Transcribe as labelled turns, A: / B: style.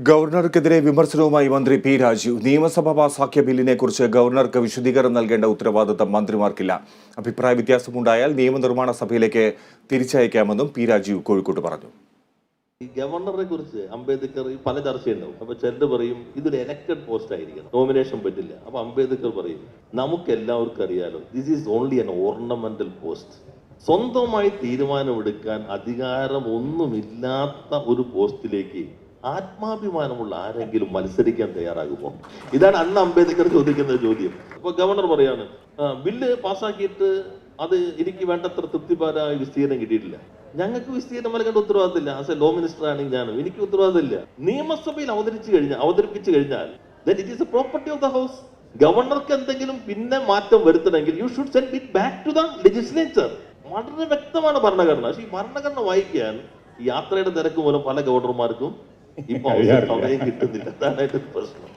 A: ഗവർണർക്കെതിരെ വിമർശനവുമായി മന്ത്രി പി രാജീവ്. നിയമസഭ പാസാക്കിയ ബില്ലിനെക്കുറിച്ച് ഗവർണർക്ക് വിശദീകരണം നൽകേണ്ട ഉത്തരവാദിത്തം മന്ത്രിമാർക്കില്ല. അഭിപ്രായ വ്യത്യാസമുണ്ടായാൽ നിയമനിർമ്മാണ സഭയിലേക്ക് തിരിച്ചയക്കാമെന്നും പി രാജീവ് കോഴിക്കോട്ട് പറഞ്ഞു.
B: ഈ ഗവർണറെ കുറിച്ച് അംബേദ്കർ പല ചർച്ചയുണ്ടാവും. അപ്പൊ ചിലർ പറയും ഇതൊരു എലക്ടഡ് പോസ്റ്റ് ആയിരിക്കണം, നോമിനേഷൻ പറ്റില്ല. അപ്പൊ അംബേദ്കർ പറയും നമുക്ക് എല്ലാവർക്കും അറിയാലോ, this is only an ornamental post. സ്വന്തമായി തീരുമാനമെടുക്കാൻ അധികാരം ഒന്നുമില്ലാത്ത ഒരു പോസ്റ്റിലേക്ക് ആത്മാഭിമാനമുള്ള ആരെങ്കിലും മത്സരിക്കാൻ തയ്യാറാകുമോ? ഇതാണ് അന്ന് അംബേദ്കർ ചോദിക്കുന്ന ചോദ്യം. അപ്പൊ ഗവർണർ പറയാണ്, ബില്ല് പാസ്സാക്കിയിട്ട് അത് എനിക്ക് വേണ്ടത്ര തൃപ്തിപരമായ വിസ്തീർണം കിട്ടിയിട്ടില്ല. ഞങ്ങൾക്ക് വിസ്തീർണം നൽകേണ്ട ഉത്തരവാദിത്തമില്ല. ആസ് എ ലോ മിനിസ്റ്റർ ആണെങ്കിൽ ഞാനും എനിക്ക് ഉത്തരവാദിത്തമില്ല. നിയമസഭയിൽ അവതരിപ്പിച്ചു കഴിഞ്ഞാൽ then it is a property of the house. ഗവർണർക്ക് എന്തെങ്കിലും പിന്നെ മാറ്റം വരുത്തണമെങ്കിൽ you should send it back to the legislature. വളരെ വ്യക്തമാണ് ഭരണഘടന. പക്ഷെ ഈ ഭരണഘടന വായിക്കാൻ യാത്രയുടെ തിരക്ക് മൂലം പല ഗവർണർമാർക്കും ഇപ്പൊ സമയം കിട്ടുന്നില്ല. അതാണ് പ്രശ്നം.